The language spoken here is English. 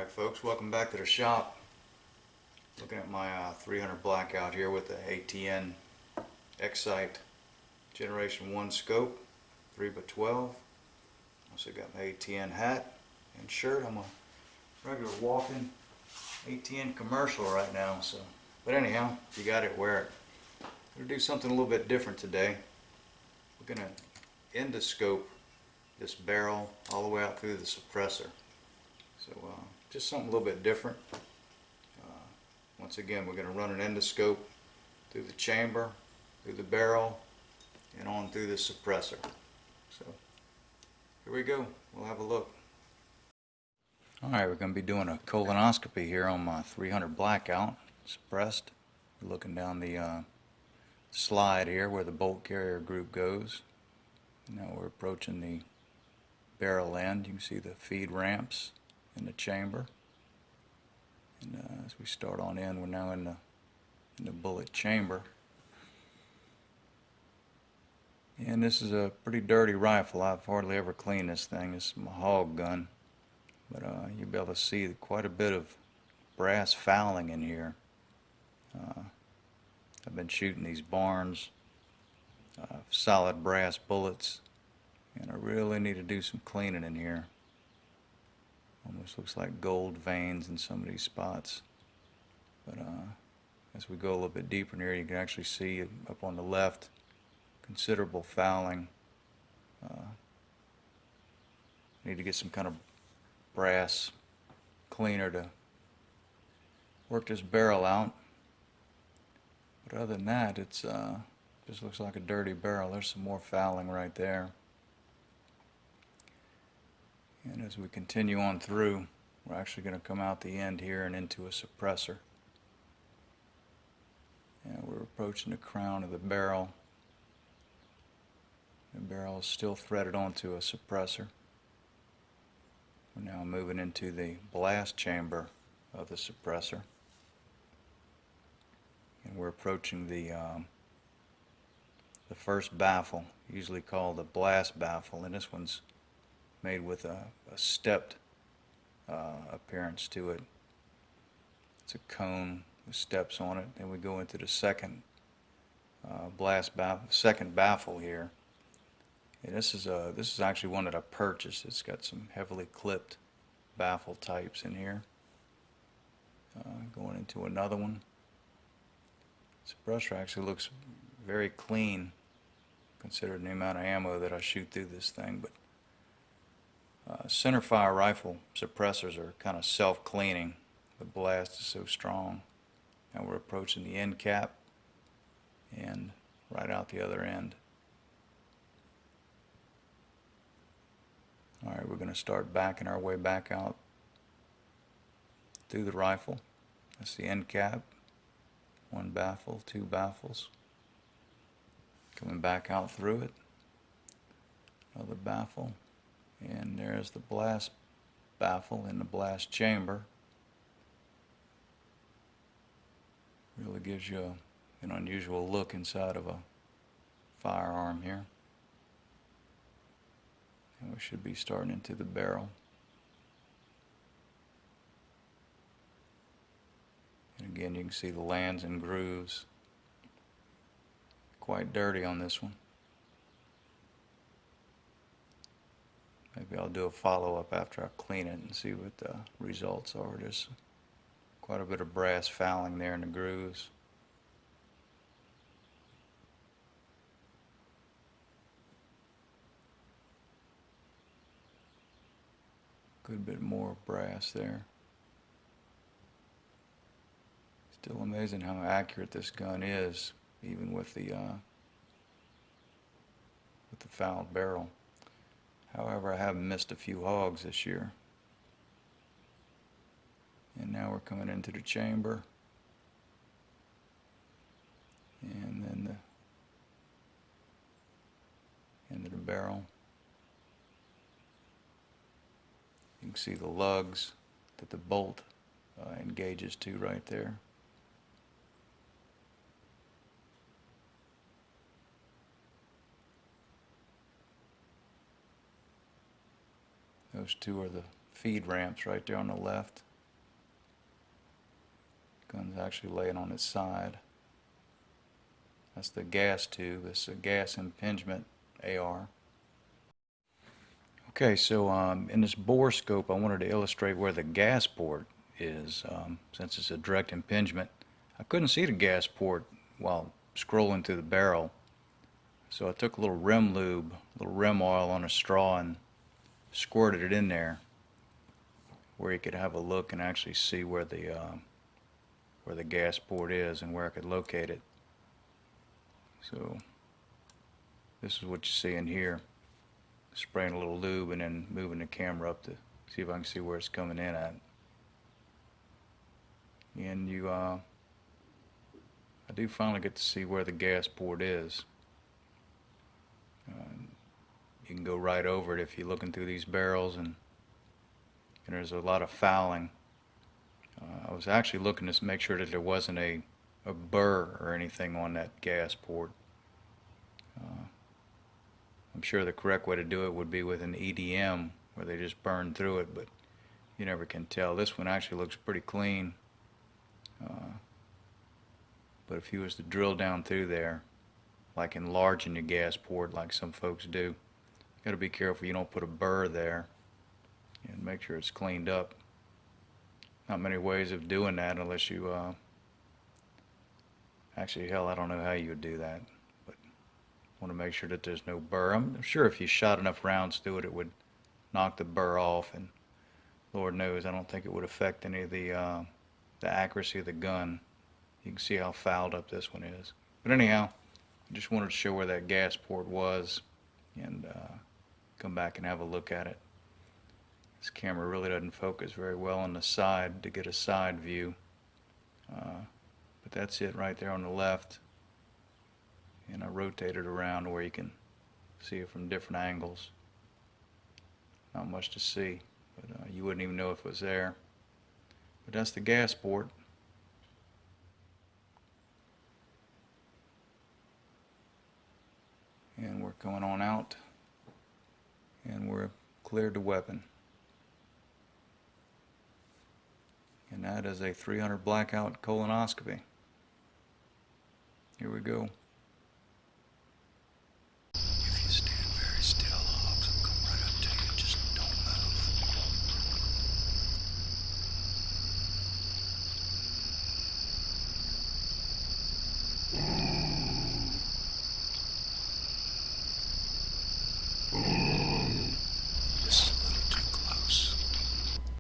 Alright folks, welcome back to the shop. Looking at my 300 Blackout here with the ATN X-Sight Generation 1 scope, 3x12. Also got my ATN hat and shirt. I'm a regular walking ATN commercial right now. But anyhow, if you got it, wear it. I'm going to do something a little bit different today. We're going to endoscope this barrel all the way out through the suppressor. So just something a little bit different. Once again, we're going to run an endoscope through the chamber, through the barrel, and on through the suppressor. So here we go. We'll have a look. Alright, we're going to be doing a colonoscopy here on my 300 Blackout, suppressed. We're looking down the slide here where the bolt carrier group goes. Now we're approaching the barrel end. You can see the feed ramps in the chamber. And as we start on in, we're now in the bullet chamber. And this is a pretty dirty rifle. I've hardly ever cleaned this thing. It's my hog gun. But you'll be able to see quite a bit of brass fouling in here. I've been shooting these Barnes solid brass bullets, and I really need to do some cleaning in here. Almost looks like gold veins in some of these spots. But as we go a little bit deeper in here, you can actually see up on the left considerable fouling. Need to get some kind of brass cleaner to work this barrel out. But other than that, it's just looks like a dirty barrel. There's some more fouling right there. And as we continue on through, we're actually going to come out the end here and into a suppressor. And we're approaching the crown of the barrel. The barrel is still threaded onto a suppressor. We're now moving into the blast chamber of the suppressor. And we're approaching the first baffle, usually called the blast baffle, and this one's made with a stepped appearance to it. It's a cone with steps on it. Then we go into the second second baffle here. And this is actually one that I purchased. It's got some heavily clipped baffle types in here. Going into another one. Suppressor actually looks very clean considering the amount of ammo that I shoot through this thing, but centerfire rifle suppressors are kind of self-cleaning. The blast is so strong. Now we're approaching the end cap and right out the other end. Alright, we're going to start backing our way back out through the rifle. That's the end cap. One baffle, two baffles. Coming back out through it. Another baffle. And there's the blast baffle in the blast chamber. Really gives you an unusual look inside of a firearm here. And we should be starting into the barrel. And again, you can see the lands and grooves. Quite dirty on this one. Maybe I'll do a follow-up after I clean it and see what the results are. There's quite a bit of brass fouling there in the grooves. Good bit more brass there. Still amazing how accurate this gun is, even with the fouled barrel. However, I have missed a few hogs this year. And now we're coming into the chamber. And then into the barrel. You can see the lugs that the bolt engages to right there. Those two are the feed ramps right there on the left. Gun's actually laying on its side. That's the gas tube. This is a gas impingement AR. Okay, so in this bore scope, I wanted to illustrate where the gas port is. Since it's a direct impingement, I couldn't see the gas port while scrolling through the barrel. So I took a little rim lube, a little rim oil on a straw and squirted it in there where you could have a look and actually see where the gas port is and where I could locate it. So this is what you see in here. Spraying a little lube and then moving the camera up to see if I can see where it's coming in at. And I do finally get to see where the gas port is. You can go right over it if you're looking through these barrels, and there's a lot of fouling. I was actually looking to make sure that there wasn't a burr or anything on that gas port. I'm sure the correct way to do it would be with an EDM where they just burn through it, but you never can tell. This one actually looks pretty clean. But if you was to drill down through there, like enlarging the gas port like some folks do, you got to be careful you don't put a burr there, and make sure it's cleaned up. Not many ways of doing that unless you actually, hell, I don't know how you would do that, but want to make sure that there's no burr. I'm sure if you shot enough rounds through it, it would knock the burr off, and Lord knows I don't think it would affect any of the accuracy of the gun. You can see how fouled up this one is. But anyhow, I just wanted to show where that gas port was and come back and have a look at it. This camera really doesn't focus very well on the side to get a side view. But that's it right there on the left. And I rotate it around where you can see it from different angles. Not much to see, but you wouldn't even know if it was there. But that's the gas port. And we're coming on out, and we're cleared the weapon. And that is a 300 Blackout colonoscopy. Here we go.